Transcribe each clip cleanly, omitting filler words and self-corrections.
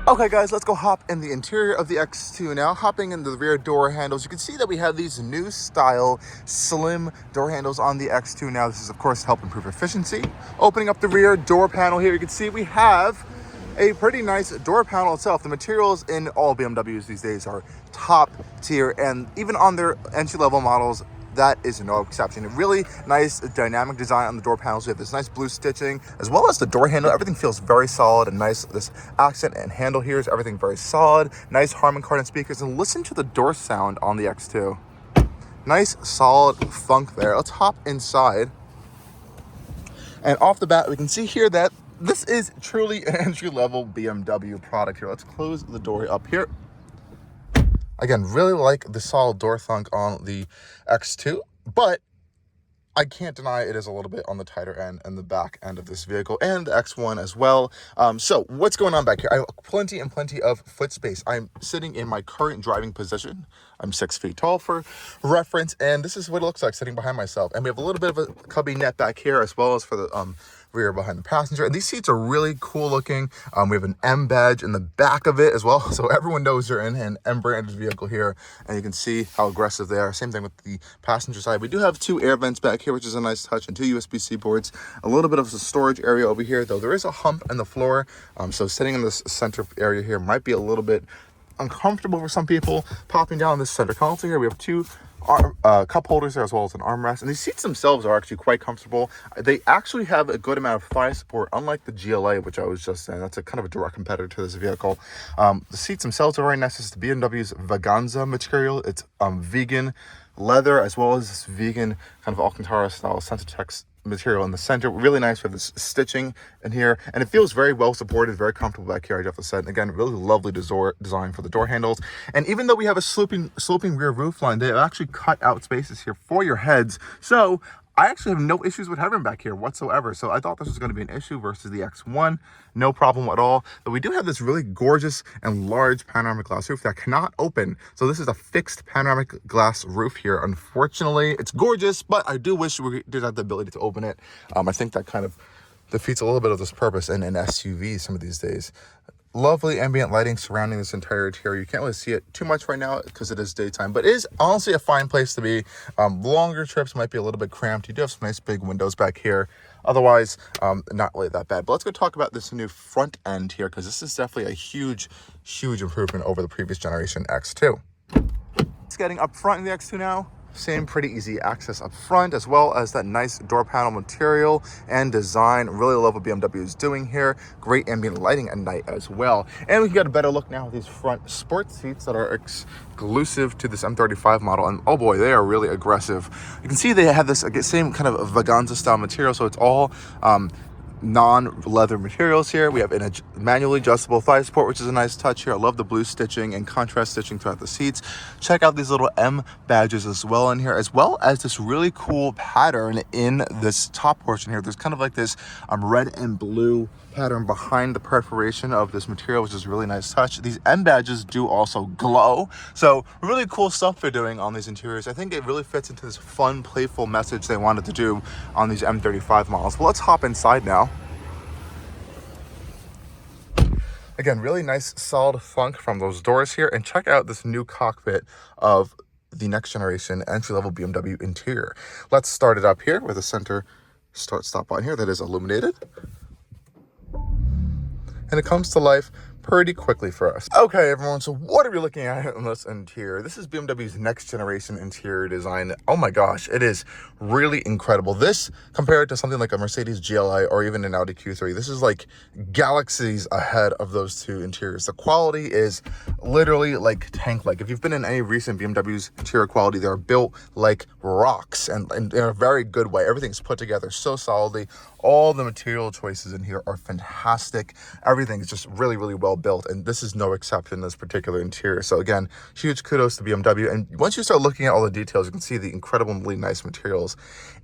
Okay guys, let's go hop in the interior of the X2 now. Hopping in the rear door handles, you can see that we have these new style slim door handles on the X2 now. This is of course to help improve efficiency. Opening up the rear door panel here, you can see we have a pretty nice door panel itself. The materials in all BMWs these days are top tier, and even on their entry-level models, that is no exception. A really nice dynamic design on the door panels. We have this nice blue stitching, as well as the door handle. Everything feels very solid and nice. This accent and handle here is everything very solid. Nice Harman Kardon speakers, and listen to the door sound on the X2. Nice solid funk there. Let's hop inside. And off the bat, we can see here that this is truly an entry-level BMW product here. Let's close the door up here. Again, really like the solid door thunk on the X2, but I can't deny it is a little bit on the tighter end and the back end of this vehicle, and the X1 as well. So what's going on back here? I have plenty of foot space. I'm sitting in my current driving position. I'm 6 feet tall for reference, and this is what it looks like sitting behind myself. And we have a little bit of a cubby net back here, as well as for the rear behind the passenger. And these seats are really cool looking. We have an M badge in the back of it as well, so everyone knows you're in an M branded vehicle here, and you can see how aggressive they are. Same thing with the passenger side. We do have 2 air vents back here, which is a nice touch, and 2 USB-C ports. A little bit of a storage area over here, though there is a hump in the floor, so sitting in this center area here might be a little bit uncomfortable for some people. Popping down this center console here, we have 2 cup holders there, as well as an armrest, and these seats themselves are actually quite comfortable. They actually have a good amount of thigh support, unlike the GLA, which I was just saying. That's a kind of a direct competitor to this vehicle. The seats themselves are very nice. It's the BMW's Vaganza material. It's vegan leather, as well as this vegan kind of Alcantara style Sensatex material in the center. Really nice. We have this stitching in here, and it feels very well supported, very comfortable back here, I have to say. And again, really lovely design for the door handles. And even though we have a sloping rear roof line, they actually cut out spaces here for your heads. So I actually have no issues with headroom back here whatsoever. So I thought this was going to be an issue versus the X1. No problem at all. But we do have this really gorgeous and large panoramic glass roof that cannot open. So this is a fixed panoramic glass roof here. Unfortunately, it's gorgeous, but I do wish we did have the ability to open it. I think that kind of defeats a little bit of this purpose in an SUV some of these days. Lovely ambient lighting surrounding this entire interior. You can't really see it too much right now because it is daytime, but it is honestly a fine place to be. Longer trips might be a little bit cramped. You do have some nice big windows back here. Otherwise, not really that bad. But let's go talk about this new front end here, because this is definitely a huge improvement over the previous generation X2. It's getting up front in the X2 now. Same pretty easy access up front, as well as that nice door panel material and design. Really love what BMW is doing here. Great ambient lighting at night as well. And we can get a better look now at these front sports seats that are exclusive to this M35 model. And oh boy, they are really aggressive. You can see they have this same kind of Vaganza style material, so it's all non-leather materials here. We have a manually adjustable thigh support, which is a nice touch here. I love the blue stitching and contrast stitching throughout the seats. Check out these little M badges as well in here, as well as this really cool pattern in this top portion here. There's kind of like this red and blue pattern behind the perforation of this material, which is a really nice touch. These M badges do also glow, so really cool stuff they're doing on these interiors. I think it really fits into this fun, playful message they wanted to do on these M35 models. But let's hop inside now. Again, really nice solid funk from those doors here, and check out this new cockpit of the next generation entry-level BMW interior. Let's start it up here with a center start-stop button here that is illuminated. And it comes to life pretty quickly for us. Okay, everyone, so what are we looking at in this interior? This is BMW's next generation interior design. Oh my gosh, it is really incredible. This, compared to something like a Mercedes GLI or even an Audi Q3, this is like galaxies ahead of those two interiors. The quality is literally like tank-like. If you've been in any recent BMW's interior quality, they're built like rocks, and in a very good way. Everything's put together so solidly. All the material choices in here are fantastic. Everything is just really, really well well built, and this is no exception in this particular interior. So again, huge kudos to BMW. And once you start looking at all the details, you can see the incredibly nice materials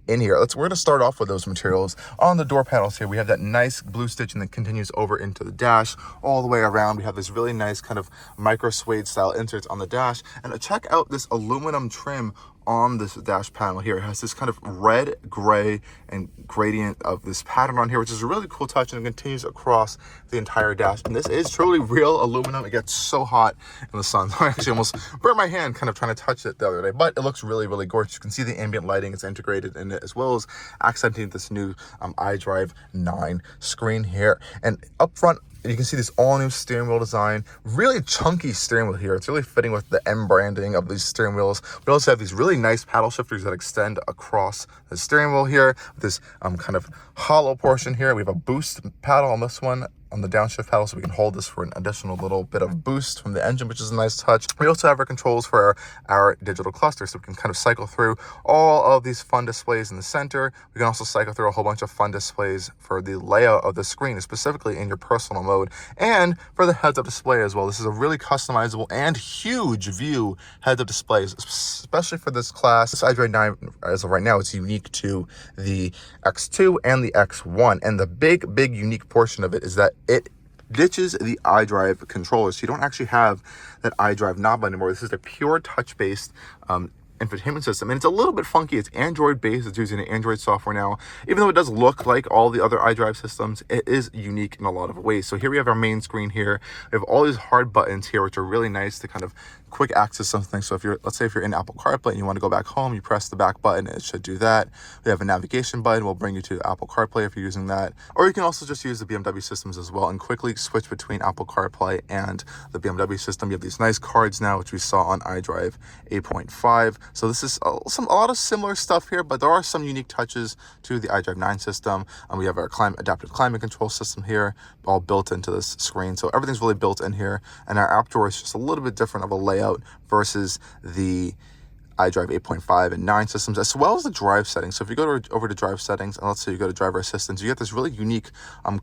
in here. We're going to start off with those materials. On the door panels here, we have that nice blue stitching that continues over into the dash all the way around. We have this really nice kind of micro suede style inserts on the dash, and check out this aluminum trim on this dash panel here. It has this kind of red, gray, and gradient of this pattern on here, which is a really cool touch, and it continues across the entire dash. And this is truly real aluminum. It gets so hot in the sun. I actually almost burned my hand kind of trying to touch it the other day, but it looks really, really gorgeous. You can see the ambient lighting is integrated in it, as well as accenting this new iDrive9 screen here. And up front, you can see this all new steering wheel design, really chunky steering wheel here. It's really fitting with the M branding of these steering wheels. We also have these really nice paddle shifters that extend across the steering wheel here. This kind of hollow portion here. We have a boost paddle on this one, on the downshift paddle, so we can hold this for an additional little bit of boost from the engine, which is a nice touch. We also have our controls for our digital cluster, so we can kind of cycle through all of these fun displays in the center. We can also cycle through a whole bunch of fun displays for the layout of the screen, specifically in your personal mode, and for the heads-up display as well. This is a really customizable and huge view heads-up displays, especially for this class. This iDrive9, as of right now, it's unique to the X2 and the X1, and the big unique portion of it is that it ditches the iDrive controller, so you don't actually have that iDrive knob anymore. This is a pure touch-based infotainment system, and it's a little bit funky. It's Android based. It's using Android software now. Even though it does look like all the other iDrive systems, it is unique in a lot of ways. So here we have our main screen here. We have all these hard buttons here, which are really nice to kind of quick access something. So if you're, let's say if you're in Apple CarPlay and you want to go back home, you press the back button, it should do that. We have a navigation button, will bring you to Apple CarPlay if you're using that. Or you can also just use the BMW systems as well and quickly switch between Apple CarPlay and the BMW system. You have these nice cards now, which we saw on iDrive 8.5. So this is a lot of similar stuff here, but there are some unique touches to the iDrive9 system. We have our adaptive climate control system here, all built into this screen. So everything's really built in here, and our app drawer is just a little bit different of a layout versus the iDrive 8.5 and 9 systems, as well as the drive settings. So if you go over to drive settings, and let's say you go to driver assistance, you get this really unique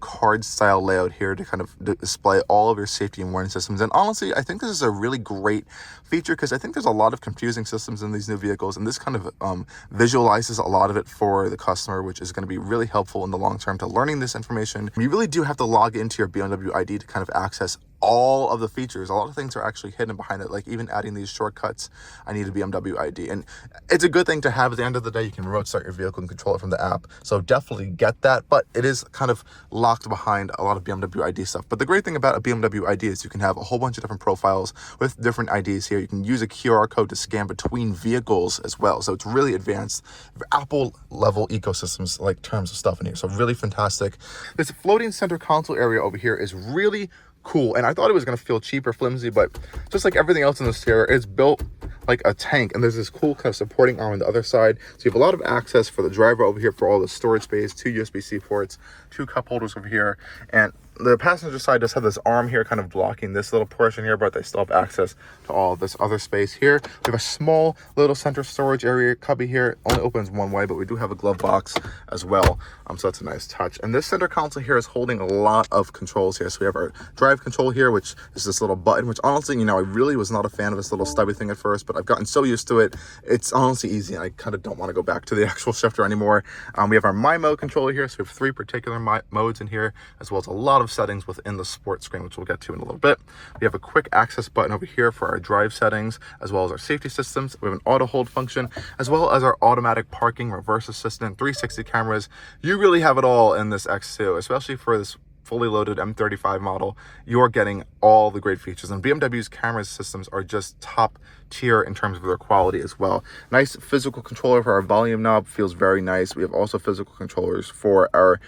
card style layout here to kind of display all of your safety and warning systems. And honestly, I think this is a really great feature, because I think there's a lot of confusing systems in these new vehicles, and this kind of visualizes a lot of it for the customer, which is going to be really helpful in the long term to learning this information. You really do have to log into your BMW ID to kind of access all of the features. A lot of things are actually hidden behind it, like even adding these shortcuts. I need a BMW ID, and it's a good thing to have. At the end of the day, you can remote start your vehicle and control it from the app, so definitely get that. But it is kind of locked behind a lot of BMW ID stuff. But the great thing about a BMW ID is you can have a whole bunch of different profiles with different IDs here. You can use a QR code to scan between vehicles as well, so it's really advanced Apple level ecosystems, like terms of stuff in here. So really fantastic. This floating center console area over here is really cool, and I thought it was going to feel cheap or flimsy, but just like everything else in this area, it's built like a tank, and there's this cool kind of supporting arm on the other side, so you have a lot of access for the driver over here for all the storage space, 2 USB-C ports, 2 cup holders over here, and the passenger side does have this arm here kind of blocking this little portion here, but they still have access to all of this other space here. We have a small little center storage area cubby here. It only opens one way, but we do have a glove box as well. So that's a nice touch. And this center console here is holding a lot of controls here. So we have our drive control here, which is this little button, which honestly, you know, I really was not a fan of this little stubby thing at first, but I've gotten so used to it. It's honestly easy, and I kind of don't want to go back to the actual shifter anymore. We have our My Mode controller here. So we have 3 particular modes in here, as well as a lot of settings within the sports screen, which we'll get to in a little bit. We have a quick access button over here for our drive settings, as well as our safety systems. We have an auto hold function, as well as our automatic parking, reverse assistant, 360 cameras. You really have it all in this X2, especially for this fully loaded M35 model. You're getting all the great features, and BMW's camera systems are just top tier in terms of their quality as well. Nice physical controller for our volume knob, feels very nice. We have also physical controllers for our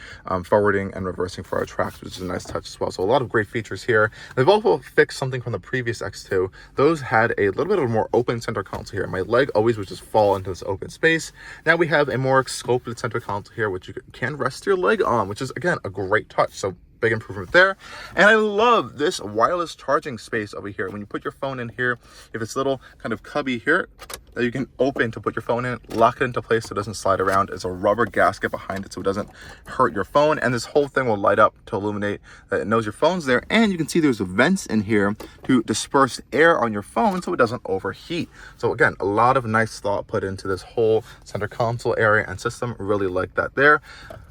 forwarding and reversing for our tracks, which is a nice touch as well. So a lot of great features here. They've also fixed something from the previous X2. Those had a little bit of a more open center console here. My leg always would just fall into this open space. Now we have a more sculpted center console here, which you can rest your leg on, which is again a great touch. So big improvement there. And I love this wireless charging space over here. When you put your phone in here, you have this little kind of cubby here that you can open to put your phone in, lock it into place so it doesn't slide around. There's a rubber gasket behind it so it doesn't hurt your phone, and this whole thing will light up to illuminate that it knows your phone's there. And you can see there's vents in here to disperse air on your phone so it doesn't overheat. So again, a lot of nice thought put into this whole center console area and system. Really like that there.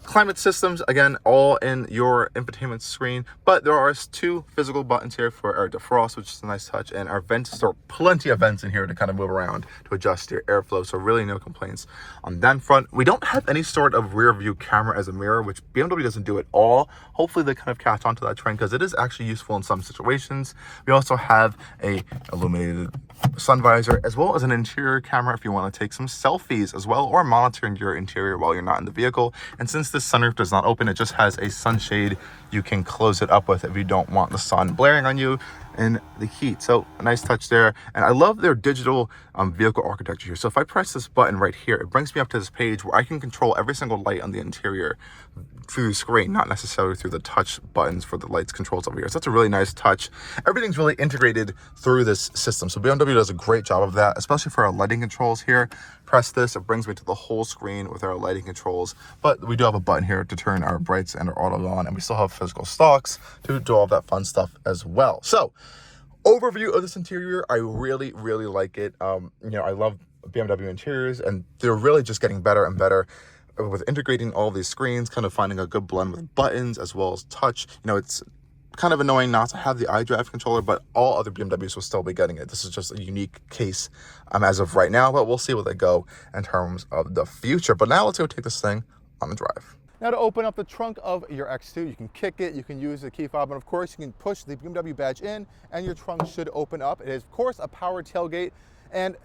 Climate systems, again, all in your infotainment screen, but there are 2 physical buttons here for air defrost, which is a nice touch, and our vents, there are plenty of vents in here to kind of move around to adjust your airflow, so really no complaints on that front. We don't have any sort of rear view camera as a mirror, which BMW doesn't do at all. Hopefully they kind of catch on to that trend because it is actually useful in some situations. We also have a illuminated sun visor, as well as an interior camera if you want to take some selfies as well, or monitoring your interior while you're not in the vehicle. And since this sunroof does not open, it just has a sunshade you can close it up with if you don't want the sun blaring on you in the heat. So a nice touch there. And I love their digital vehicle architecture here. So if I press this button right here, it brings me up to this page where I can control every single light on the interior through the screen, not necessarily through the touch buttons for the lights controls over here. So that's a really nice touch. Everything's really integrated through this system. So BMW does a great job of that, especially for our lighting controls here. Press this, it brings me to the whole screen with our lighting controls. But we do have a button here to turn our brights and our auto on, and we still have physical stalks to do all that fun stuff as well. So overview of this interior, I really like it. I love BMW interiors, and they're really just getting better and better with integrating all these screens, kind of finding a good blend with buttons as well as touch. It's kind of annoying not to have the iDrive controller, but all other BMWs will still be getting it. This is just a unique case as of right now, but we'll see where they go in terms of the future. But now let's go take this thing on the drive. Now to open up the trunk of your X2, you can kick it, you can use the key fob, and of course you can push the BMW badge in and your trunk should open up. It is of course a power tailgate, and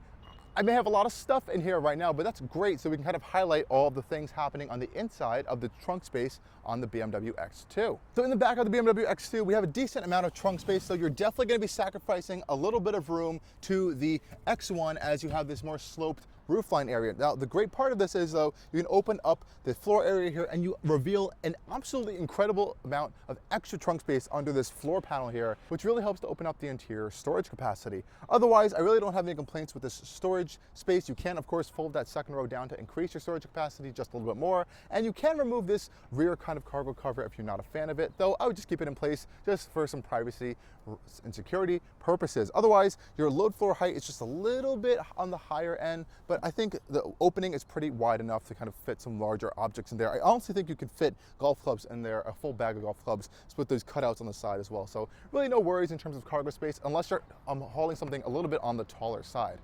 I may have a lot of stuff in here right now, but that's great, so we can kind of highlight all of the things happening on the inside of the trunk space on the BMW X2. So in the back of the BMW X2, we have a decent amount of trunk space, so you're definitely going to be sacrificing a little bit of room to the X1 as you have this more sloped roofline area. Now, the great part of this is, though, you can open up the floor area here and you reveal an absolutely incredible amount of extra trunk space under this floor panel here, which really helps to open up the interior storage capacity. Otherwise, I really don't have any complaints with this storage space. You can, of course, fold that second row down to increase your storage capacity just a little bit more, and you can remove this rear kind of cargo cover if you're not a fan of it, though I would just keep it in place just for some privacy and security purposes. Otherwise, your load floor height is just a little bit on the higher end, but I think the opening is pretty wide enough to kind of fit some larger objects in there. I honestly think you can fit golf clubs in there, a full bag of golf clubs, with those cutouts on the side as well. So really no worries in terms of cargo space, unless you're hauling something a little bit on the taller side.